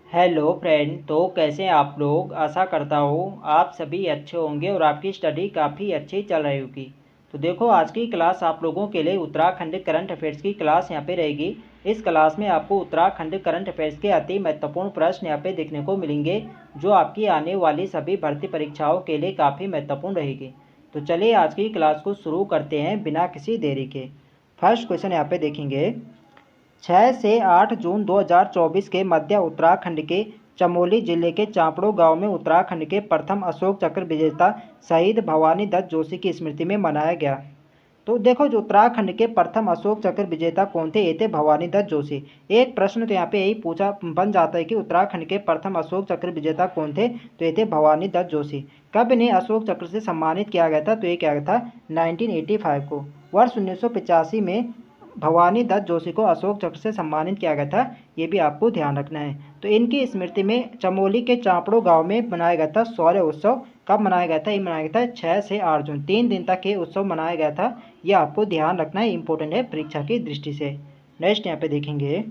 Hello friend. तो कैसे हैं आप लोग। आशा करता हूँ आप सभी अच्छे होंगे और आपकी स्टडी काफ़ी अच्छी चल रही होगी। तो देखो, आज की क्लास आप लोगों के लिए उत्तराखंड करंट अफेयर्स की क्लास यहाँ पे रहेगी। इस क्लास में आपको उत्तराखंड करंट अफेयर्स के अति महत्वपूर्ण प्रश्न यहाँ पे देखने को मिलेंगे, जो आपकी आने वाली सभी भर्ती परीक्षाओं के लिए काफ़ी महत्वपूर्ण रहेगी। तो चलिए आज की क्लास को शुरू करते हैं बिना किसी देरी के। फर्स्ट क्वेश्चन यहाँ पे देखेंगे। 6 से 8 जून 2024 के मध्य उत्तराखंड के चमोली जिले के चांपड़ो गांव में उत्तराखंड के प्रथम अशोक चक्र विजेता शहीद भवानी दत्त जोशी की स्मृति में मनाया गया। तो देखो, जो उत्तराखंड के प्रथम अशोक चक्र विजेता कौन थे, ये थे भवानी दत्त जोशी। एक प्रश्न तो यहाँ पे यही पूछा बन जाता है कि उत्तराखंड के प्रथम अशोक चक्र विजेता कौन थे, तो ये थे भवानी दत्त जोशी। कब इन्हें अशोक चक्र से सम्मानित किया गया था, तो ये क्या गया था 1985 को। वर्ष 1985 में भवानी दत्त जोशी को अशोक चक्र से सम्मानित किया गया था, ये भी आपको ध्यान रखना है। तो इनकी स्मृति में चमोली के चांपड़ो गांव में मनाया गया था शौर्य उत्सव। कब मनाया गया था, ये मनाया गया था 6 से 8 जून, 3 दिन तक ये उत्सव मनाया गया था। ये आपको ध्यान रखना है, इंपॉर्टेंट है परीक्षा की दृष्टि से। नेक्स्ट यहाँ पे देखेंगे।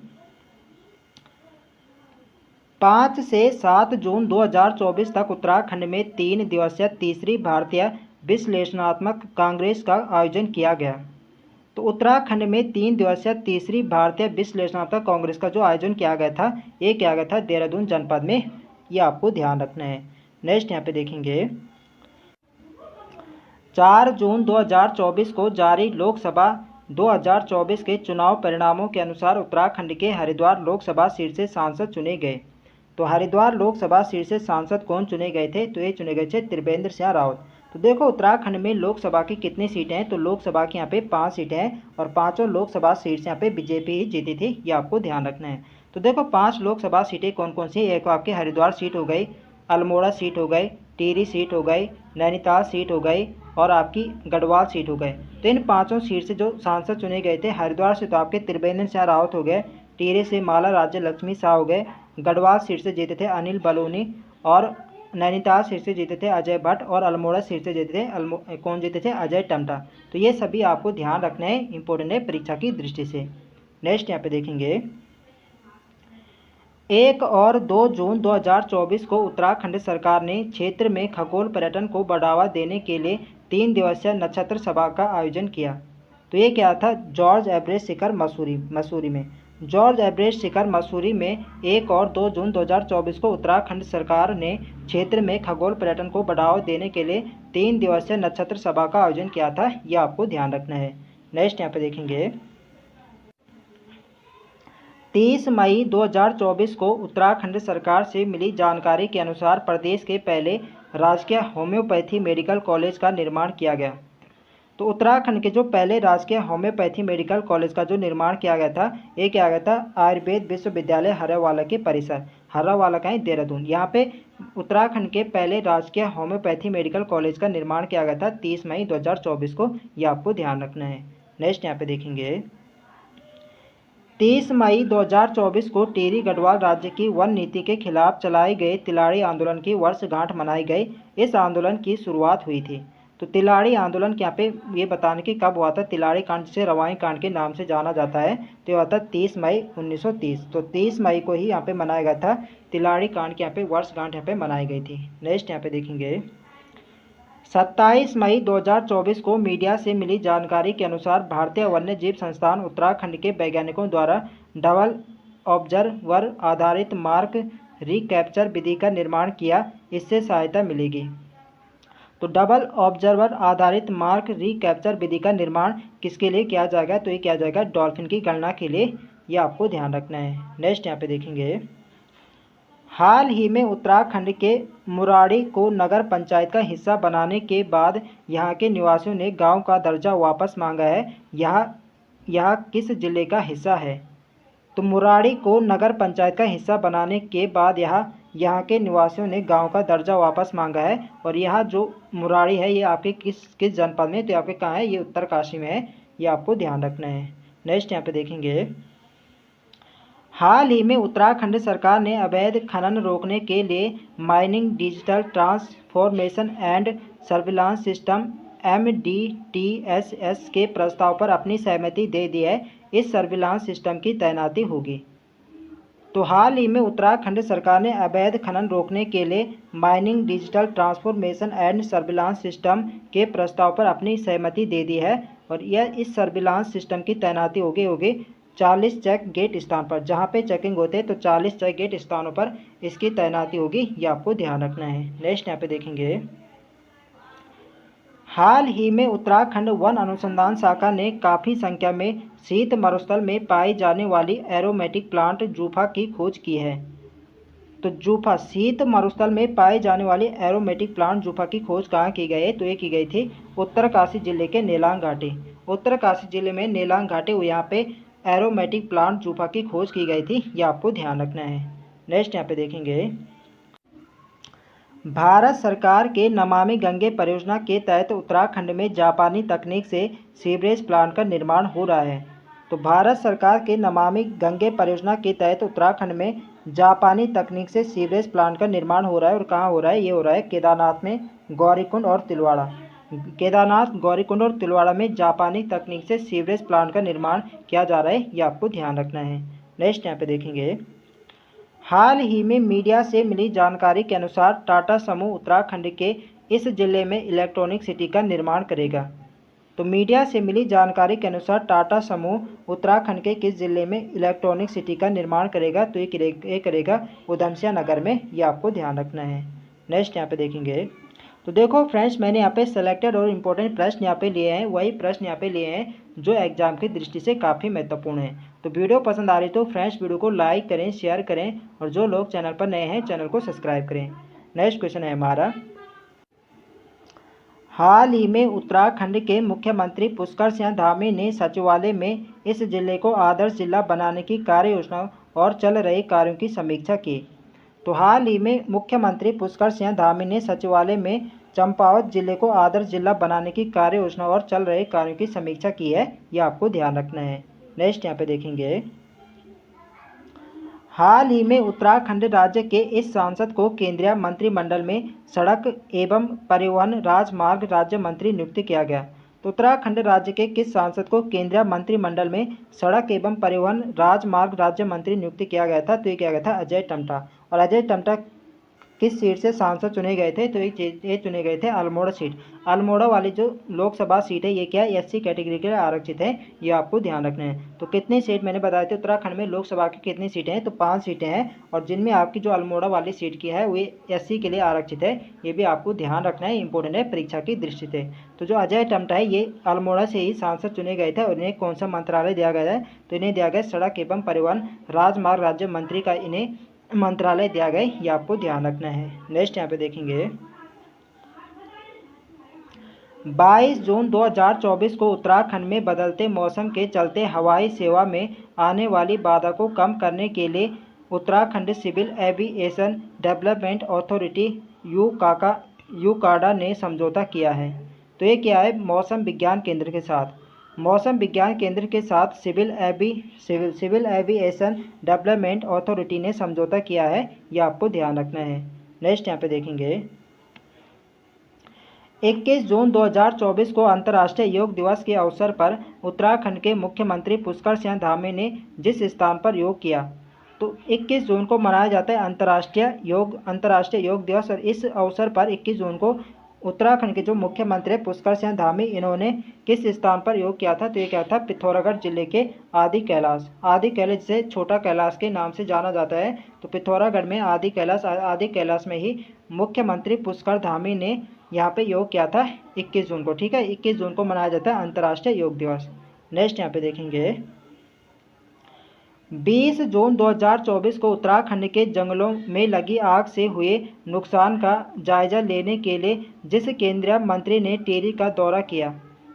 5 से 7 जून 2024 तक उत्तराखंड में 3 दिवसीय तीसरी भारतीय विश्लेषणात्मक कांग्रेस का आयोजन किया गया। तो उत्तराखंड में 3 दिवसीय तीसरी भारतीय विश्लेषणात्मक कांग्रेस का जो आयोजन किया गया था, ये किया गया था देहरादून जनपद में। ये आपको ध्यान रखना है। नेक्स्ट यहाँ पे देखेंगे। 4 जून 2024 को जारी लोकसभा 2024 के चुनाव परिणामों के अनुसार उत्तराखंड के हरिद्वार लोकसभा सीट से सांसद चुने गए। तो हरिद्वार लोकसभा सीट से सांसद कौन चुने गए थे, तो ये चुने गए थे त्रिवेंद्र सिंह रावत। तो देखो, उत्तराखंड में लोकसभा की कितनी सीटें हैं, तो लोकसभा की यहाँ पे 5 सीटें हैं और पांचों लोकसभा सीट्स यहाँ पे बीजेपी ही जीती थी, ये आपको ध्यान रखना है। तो देखो, 5 लोकसभा सीटें कौन कौन सी, एक आपके हरिद्वार सीट हो गई, अल्मोड़ा सीट हो गई, टिहरी सीट हो गई, नैनीताल सीट हो गई और आपकी गढ़वाल सीट हो गए। तो इन पांचों सीट से जो सांसद चुने गए थे, हरिद्वार से तो आपके त्रिवेंद्र सिंह रावत हो गए, टिहरी से माला राज्य लक्ष्मी शाह हो गए, गढ़वाल सीट से जीते थे अनिल बलूनी और नैनीताल सीट से जीते थे अजय भट्ट और अल्मोड़ा सीट से जीते थे कौन जीते थे, अजय टमटा। तो ये सभी आपको ध्यान रखना है, इंपॉर्टेंट है परीक्षा की दृष्टि से। नेक्स्ट यहाँ पे देखेंगे। 1 और 2 जून 2024 को उत्तराखंड सरकार ने क्षेत्र में खगोल पर्यटन को बढ़ावा देने के लिए 3 दिवसीय नक्षत्र सभा का आयोजन किया। तो ये क्या था, जॉर्ज एवरेस्ट शिखर मसूरी में। जॉर्ज एवरेस्ट शिखर मसूरी में 1 और 2 जून 2024 को उत्तराखंड सरकार ने क्षेत्र में खगोल पर्यटन को बढ़ावा देने के लिए 3 दिवसीय नक्षत्र सभा का आयोजन किया था, ये आपको ध्यान रखना है। नेक्स्ट यहाँ पे देखेंगे। 30 मई 2024 को उत्तराखंड सरकार से मिली जानकारी के अनुसार प्रदेश के पहले राजकीय होम्योपैथी मेडिकल कॉलेज का निर्माण किया गया। तो उत्तराखंड के जो पहले राजकीय होम्योपैथी मेडिकल कॉलेज का जो निर्माण किया गया था, ये किया गया था आयुर्वेद विश्वविद्यालय हर्रावाला के परिसर, हर्रावाला का है देहरादून। यहाँ पे उत्तराखंड के पहले राजकीय होम्योपैथी मेडिकल कॉलेज का निर्माण किया गया था 30 मई 2024 को, ये आपको ध्यान रखना है। नेक्स्ट यहाँ पे देखेंगे। 30 मई 2024 को टिहरी गढ़वाल राज्य की वन नीति के खिलाफ चलाए गए तिलाड़ी आंदोलन की वर्षगांठ मनाई गई। इस आंदोलन की शुरुआत हुई थी। तो तिलाड़ी आंदोलन यहाँ पे ये बताने की कब हुआ था, तिलाड़ी कांड जिसे रवाई कांड के नाम से जाना जाता है, तो हुआ था 30 मई 1930। तो 30 मई को ही यहाँ पे मनाया गया था तिलाड़ी कांड की यहाँ पे वर्षगांठ यहाँ पे मनाई गई थी। नेक्स्ट यहाँ पे देखेंगे। 27 मई 2024 को मीडिया से मिली जानकारी के अनुसार भारतीय वन्य जीव संस्थान उत्तराखंड के वैज्ञानिकों द्वारा डबल ऑब्जर्वर आधारित मार्क रिकैप्चर विधि का निर्माण किया, इससे सहायता मिलेगी। तो डबल ऑब्जर्वर आधारित मार्क रिकैप्चर विधि का निर्माण किसके लिए किया जाएगा, तो ये किया जाएगा डॉल्फिन की गणना के लिए, ये आपको ध्यान रखना है। नेक्स्ट यहाँ पे देखेंगे। हाल ही में उत्तराखंड के मुराड़ी को नगर पंचायत का हिस्सा बनाने के बाद यहाँ के निवासियों ने गांव का दर्जा वापस मांगा है। यह किस जिले का हिस्सा है, तो मुराड़ी को नगर पंचायत का हिस्सा बनाने के बाद यहाँ के निवासियों ने गांव का दर्जा वापस मांगा है। और यह जो मुराड़ी है, ये आपके किस जनपद में, तो आपके कहाँ है, ये उत्तरकाशी में है, ये आपको ध्यान रखना है। नेक्स्ट यहाँ पे देखेंगे। हाल ही में उत्तराखंड सरकार ने अवैध खनन रोकने के लिए mining digital transformation and surveillance system MDTSS के प्रस्ताव पर अपनी सहमति दे दी है। इस सर्विलांस सिस्टम की तैनाती होगी। तो हाल ही में उत्तराखंड सरकार ने अवैध खनन रोकने के लिए mining digital transformation and surveillance system के प्रस्ताव पर अपनी सहमति दे दी है। और यह इस सर्विलांस सिस्टम की तैनाती होगी 40 चेक गेट स्थान पर, जहां पे चेकिंग होते हैं तो 40 चेक गेट स्थानों पर इसकी तैनाती होगी, ये आपको ध्यान रखना है। नेक्स्ट यहाँ पे देखेंगे, हाल ही में उत्तराखंड वन अनुसंधान शाखा ने काफ़ी संख्या में शीत मरुस्थल में पाई जाने वाली एरोमेटिक प्लांट जूफा की खोज की है। तो जूफा शीत मरुस्थल में पाई जाने वाली एरोमेटिक प्लांट जूफा की खोज कहाँ की गई है? तो ये की गई थी उत्तरकाशी जिले के नेलांग घाटी। उत्तरकाशी जिले में नेलांग घाटी, यहाँ पे एरोमेटिक प्लांट जूफा की खोज की गई थी, ये आपको ध्यान रखना है। नेक्स्ट यहाँ पे देखेंगे, भारत सरकार के नमामि गंगे परियोजना के तहत उत्तराखंड में जापानी तकनीक से सीवरेज प्लांट का निर्माण हो रहा है। तो भारत सरकार के नमामि गंगे परियोजना के तहत उत्तराखंड में जापानी तकनीक से सीवरेज प्लांट का निर्माण हो रहा है। और कहाँ हो रहा है? ये हो रहा है केदारनाथ में गौरीकुंड और तिलवाड़ा। केदारनाथ, गौरीकुंड और तिलवाड़ा में जापानी तकनीक से सीवरेज प्लांट का निर्माण किया जा रहा है, ये आपको ध्यान रखना है। नेक्स्ट यहाँ पे देखेंगे, हाल ही में मीडिया से मिली जानकारी के अनुसार टाटा समूह उत्तराखंड के इस जिले में इलेक्ट्रॉनिक सिटी का निर्माण करेगा। तो मीडिया से मिली जानकारी के अनुसार टाटा समूह उत्तराखंड के किस जिले में इलेक्ट्रॉनिक सिटी का निर्माण करेगा? तो ये करेगा उधमसिंह नगर में, ये आपको ध्यान रखना है। नेक्स्ट यहाँ पे देखेंगे, तो देखो फ्रेंड्स, मैंने यहाँ पे सेलेक्टेड और इम्पोर्टेंट प्रश्न यहाँ पे लिए हैं, वही प्रश्न यहाँ पे लिए हैं जो एग्जाम की दृष्टि से काफ़ी महत्वपूर्ण है। तो वीडियो पसंद आ रही तो फ्रेंड्स वीडियो को लाइक करें, शेयर करें, और जो लोग चैनल पर नए हैं चैनल को सब्सक्राइब करें। नेक्स्ट क्वेश्चन है हमारा, हाल ही में उत्तराखंड के मुख्यमंत्री पुष्कर सिंह धामी ने सचिवालय में इस जिले को आदर्श जिला बनाने की कार्य योजना और चल रहे कार्यों की समीक्षा की। तो हाल ही में मुख्यमंत्री पुष्कर सिंह धामी ने सचिवालय में चंपावत जिले को आदर्श जिला बनाने की कार्य योजना और चल रहे कार्यों की समीक्षा की है, यह आपको ध्यान रखना है। नेक्स्ट यहाँ पे देखेंगे, हाल ही में उत्तराखंड राज्य के इस सांसद को केंद्रीय मंत्रिमंडल में सड़क एवं परिवहन राजमार्ग राज्य मंत्री नियुक्त किया गया। तो उत्तराखंड राज्य के किस सांसद को केंद्रीय मंत्रिमंडल में सड़क एवं परिवहन राजमार्ग राज्य मंत्री नियुक्त किया गया था? तो ये किया गया था अजय टम्टा। और अजय टम्टा किस सीट से सांसद चुने गए थे? तो ये चुने गए थे अल्मोड़ा सीट। अल्मोड़ा वाली जो लोकसभा सीट है, ये क्या है? एससी कैटेगरी के लिए आरक्षित है, ये आपको ध्यान रखना है। तो कितनी सीट मैंने बताया थे उत्तराखंड में लोकसभा की कितनी सीटें हैं? तो 5 सीटें हैं, और जिनमें आपकी जो अल्मोड़ा वाली सीट की है वो एससी के लिए आरक्षित है, ये भी आपको ध्यान रखना है, इंपॉर्टेंट है परीक्षा की दृष्टि से। तो जो अजय टम्टा है ये अल्मोड़ा से ही सांसद चुने गए थे, और इन्हें कौन सा मंत्रालय दिया गया है? तो इन्हें दिया गया सड़क एवं परिवहन राजमार्ग राज्य मंत्री का इन्हें मंत्रालय दिया गया, ये आपको ध्यान रखना है। नेक्स्ट यहाँ पे देखेंगे, 22 जून 2024 को उत्तराखंड में बदलते मौसम के चलते हवाई सेवा में आने वाली बाधा को कम करने के लिए Uttarakhand civil aviation development authority UCADA ने समझौता किया है। तो ये क्या है? मौसम विज्ञान केंद्र के साथ, मौसम विज्ञान केंद्र के साथ सिविल एविएशन डेवलपमेंट अथॉरिटी ने समझौता किया है, यह आपको ध्यान रखना है। नेक्स्ट यहाँ पे देखेंगे, 21 जून 2024 को अंतर्राष्ट्रीय योग दिवस के अवसर पर उत्तराखंड के मुख्यमंत्री पुष्कर सिंह धामी ने जिस स्थान पर योग किया, तो 21 जून को मनाया जाता है अंतर्राष्ट्रीय योग दिवस। और इस अवसर पर 21 जून को उत्तराखंड के जो मुख्यमंत्री पुष्कर सिंह धामी, इन्होंने किस स्थान पर योग किया था? तो ये क्या था? पिथौरागढ़ जिले के आदि कैलाश जिसे छोटा कैलाश के नाम से जाना जाता है। तो पिथौरागढ़ में आदि कैलाश में ही मुख्यमंत्री पुष्कर धामी ने यहाँ पे योग किया था 21 जून को। ठीक है, 21 जून को मनाया जाता है अंतर्राष्ट्रीय योग दिवस। नेक्स्ट यहाँ पे देखेंगे, 20 जून 2024 को उत्तराखंड के जंगलों में लगी आग से हुए नुकसान का जायजा लेने के लिए जिस केंद्रीय मंत्री ने टिहरी का दौरा किया,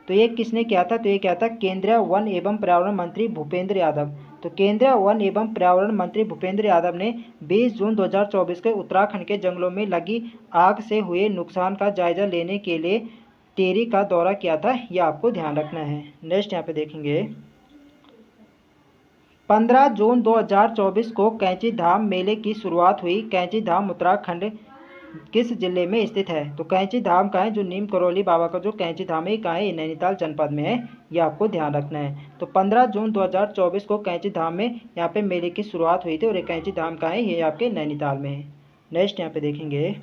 तो ये किसने किया था? तो ये क्या था? केंद्रीय वन एवं पर्यावरण मंत्री भूपेंद्र यादव। तो केंद्रीय वन एवं पर्यावरण मंत्री भूपेंद्र यादव ने 20 जून 2024 को उत्तराखंड के जंगलों में लगी आग से हुए नुकसान का जायजा लेने के लिए टिहरी का दौरा किया था, यह आपको ध्यान रखना है। नेक्स्ट यहाँ पे देखेंगे, 15 जून 2024 को कैंची धाम मेले की शुरुआत हुई। कैंची धाम उत्तराखंड किस जिले में स्थित है? तो कैंची धाम का है जो नीम करौली बाबा का जो कैंची धाम है ये कहाँ है? ये नैनीताल जनपद में है, ये आपको ध्यान रखना है। तो 15 जून 2024 को कैंची धाम में यहाँ पे मेले की शुरुआत हुई थी और ये कैंची धाम कहाँ है? ये आपके नैनीताल में है। नेक्स्ट यहाँ पे देखेंगे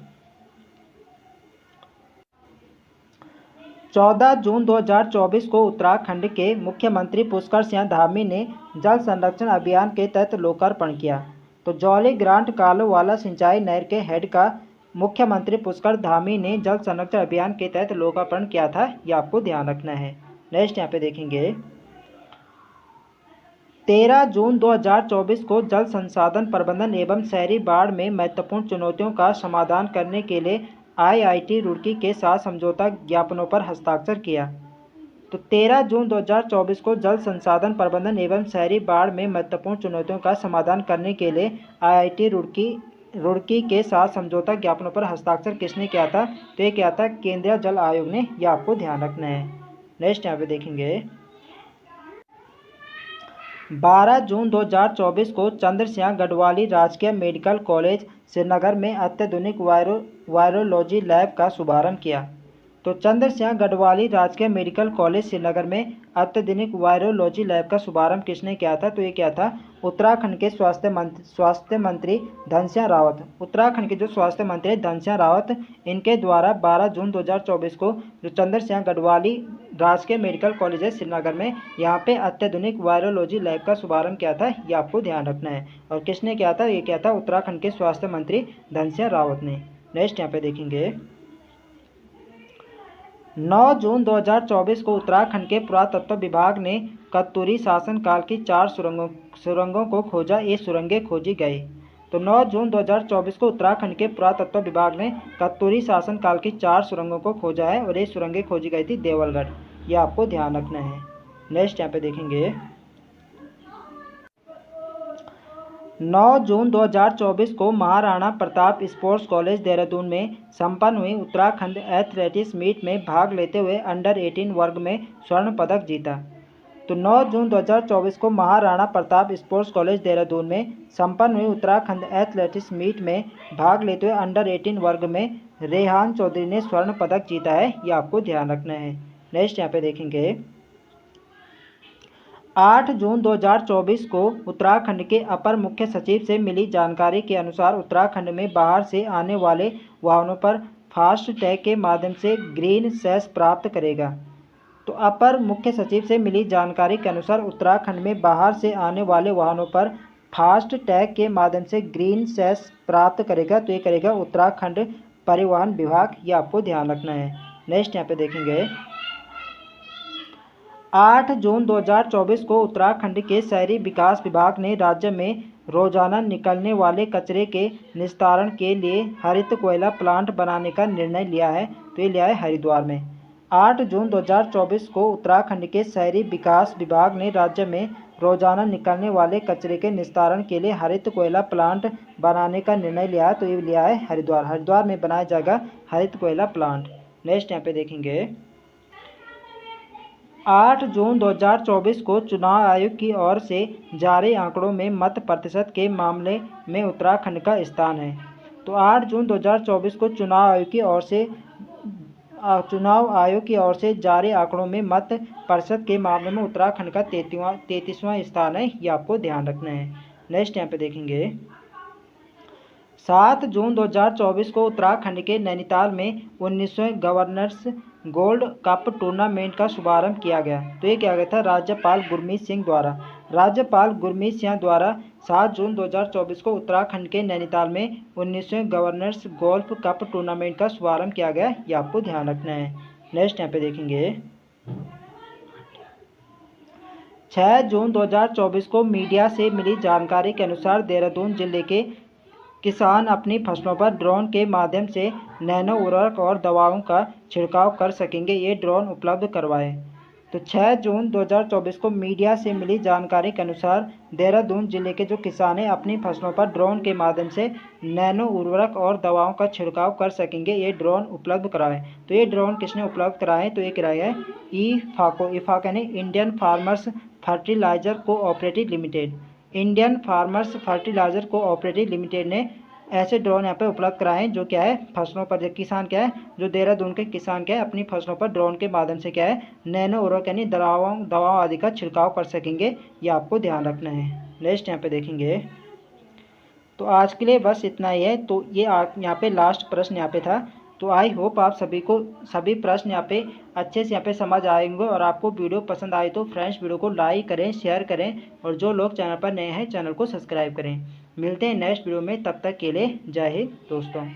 14 जून 2024 को उत्तराखंड के मुख्यमंत्री पुष्कर सिंह धामी ने जल संरक्षण अभियान के तहत लोकार्पण किया। तो जौली ग्रांट कालोवाला सिंचाई नहर के हेड का मुख्यमंत्री पुष्कर धामी ने जल संरक्षण अभियान के तहत लोकार्पण किया था, ये आपको ध्यान रखना है। नेक्स्ट यहाँ पे देखेंगे 13 जून 2024 को जल संसाधन प्रबंधन एवं शहरी बाढ़ में महत्वपूर्ण चुनौतियों का समाधान करने के लिए आईआईटी रुड़की के साथ समझौता ज्ञापनों पर हस्ताक्षर किया। तो 13 जून 2024 को जल संसाधन प्रबंधन एवं शहरी बाढ़ में महत्वपूर्ण चुनौतियों का समाधान करने के लिए आईआईटी रुड़की के साथ समझौता ज्ञापनों पर हस्ताक्षर किसने किया था? तो ये क्या था? केंद्रीय जल आयोग ने, ये आपको ध्यान रखना है। नेक्स्ट यहाँ पे देखेंगे 12 जून 2024 को चंद्र सिंह गढ़वाली राजकीय मेडिकल कॉलेज श्रीनगर में अत्याधुनिक वायरोलॉजी लैब का शुभारंभ किया। तो चंद्र सिंह गढ़वाली राजकीय मेडिकल कॉलेज श्रीनगर में अत्याधुनिक वायरोलॉजी लैब का शुभारंभ किसने किया था? तो ये क्या था? उत्तराखंड के स्वास्थ्य मंत्री धन सिंह रावत। उत्तराखंड के जो स्वास्थ्य मंत्री धन सिंह रावत, इनके द्वारा 12 जून 2024 को जो चंद्र सिंह गढ़वाली राजकीय मेडिकल कॉलेज है श्रीनगर में, यहाँ पे अत्याधुनिक वायरोलॉजी लैब का शुभारंभ किया था, ये आपको ध्यान रखना है। और किसने किया था? ये क्या था? उत्तराखंड के स्वास्थ्य मंत्री धन सिंह रावत ने। नेक्स्ट यहाँ पे देखेंगे 9 जून 2024 को उत्तराखंड के पुरातत्व विभाग ने कत्तूरी शासनकाल की 4 सुरंगों को खोजा, ये सुरंगें खोजी गई। तो 9 जून 2024 को उत्तराखंड के पुरातत्व विभाग ने कत्तूरी शासनकाल की 4 सुरंगों को खोजा है और ये सुरंगें खोजी गई थी देवलगढ़, ये आपको ध्यान रखना है। नेक्स्ट यहाँ पे देखेंगे 9 जून 2024 को महाराणा प्रताप स्पोर्ट्स कॉलेज देहरादून में संपन्न हुई उत्तराखंड एथलेटिक्स मीट में भाग लेते हुए अंडर 18 वर्ग में स्वर्ण पदक जीता। तो 9 जून 2024 को महाराणा प्रताप स्पोर्ट्स कॉलेज देहरादून में संपन्न हुई उत्तराखंड एथलेटिक्स मीट में भाग लेते हुए अंडर 18 वर्ग में रेहान चौधरी ने स्वर्ण पदक जीता है, ये आपको ध्यान रखना है। नेक्स्ट यहाँ पे देखेंगे 8 जून 2024 को उत्तराखंड के अपर मुख्य सचिव से मिली जानकारी के अनुसार उत्तराखंड में बाहर से आने वाले वाहनों पर फास्ट टैग के माध्यम से ग्रीन सेस प्राप्त करेगा। तो अपर मुख्य सचिव से मिली जानकारी के अनुसार उत्तराखंड में बाहर से आने वाले वाहनों पर फास्ट टैग के माध्यम से ग्रीन सेस प्राप्त करेगा, तो ये करेगा उत्तराखंड परिवहन विभाग, ये आपको ध्यान रखना है। नेक्स्ट यहाँ पे देखेंगे 8 जून 2024 को उत्तराखंड के शहरी विकास विभाग ने राज्य में रोजाना निकलने वाले कचरे के निस्तारण के लिए हरित कोयला प्लांट बनाने का निर्णय लिया है, तो ये लिया है हरिद्वार में। 8 जून 2024 को उत्तराखंड के शहरी विकास विभाग ने राज्य में रोजाना निकलने वाले कचरे के निस्तारण के लिए हरित कोयला प्लांट बनाने का निर्णय लिया है, तो ये लिया है हरिद्वार में बनाया जाएगा हरित कोयला प्लांट। नेक्स्ट यहाँ पे देखेंगे 8 जून 2024 को चुनाव आयोग की ओर से जारी आंकड़ों में मत प्रतिशत के मामले में उत्तराखंड का स्थान है। तो 8 जून 2024 को चुनाव आयोग की ओर से जारी आंकड़ों में मत प्रतिशत के मामले में उत्तराखंड का 33वां स्थान है, ये आपको ध्यान रखना है। नेक्स्ट यहाँ पे देखेंगे 7 जून 2024 को उत्तराखंड के नैनीताल में 19वें गवर्नर्स गोल्ड कप टूर्नामेंट का शुभारंभ किया गया। तो ये किया गया था राज्यपाल गुरमीत सिंह द्वारा 7 जून 2024 को उत्तराखंड के नैनीताल में 19वें गवर्नर्स गोल्फ कप टूर्नामेंट का शुभारंभ किया गया, ये आपको ध्यान रखना है। नेक्स्ट यहाँ पे देखेंगे 6 जून 2024 को मीडिया से मिली जानकारी के अनुसार देहरादून जिले के किसान अपनी फसलों पर ड्रोन के माध्यम से नैनो उर्वरक और दवाओं का छिड़काव कर सकेंगे, ये ड्रोन उपलब्ध करवाए। तो 6 जून 2024 को मीडिया से मिली जानकारी के अनुसार देहरादून जिले के जो किसान हैं अपनी फसलों पर ड्रोन के माध्यम से नैनो उर्वरक और दवाओं का छिड़काव कर सकेंगे, ये ड्रोन उपलब्ध कराए। तो ये ड्रोन किसने उपलब्ध कराए? तो ये कराया है इफाको यानी Indian farmers fertiliser cooperative limited ने ऐसे ड्रोन यहाँ पे उपलब्ध कराएं जो क्या है फसलों पर, जो किसान क्या है, जो देहरादून के किसान क्या है अपनी फसलों पर ड्रोन के माध्यम से क्या है नैनो उर्वरक यानी दवाओं आदि का छिड़काव कर सकेंगे। ये आपको ध्यान रखना है। नेक्स्ट यहाँ पे देखेंगे, तो आज के लिए बस इतना ही है। तो ये यहाँ पे लास्ट प्रश्न यहाँ पे था। तो आई होप आप सभी को सभी प्रश्न यहाँ पे अच्छे से यहाँ पे समझ आएंगे, और आपको वीडियो पसंद आए तो फ्रेंड्स वीडियो को लाइक करें, शेयर करें, और जो लोग चैनल पर नए हैं चैनल को सब्सक्राइब करें। मिलते हैं नेक्स्ट वीडियो में, तब तक के लिए जय हिंद दोस्तों।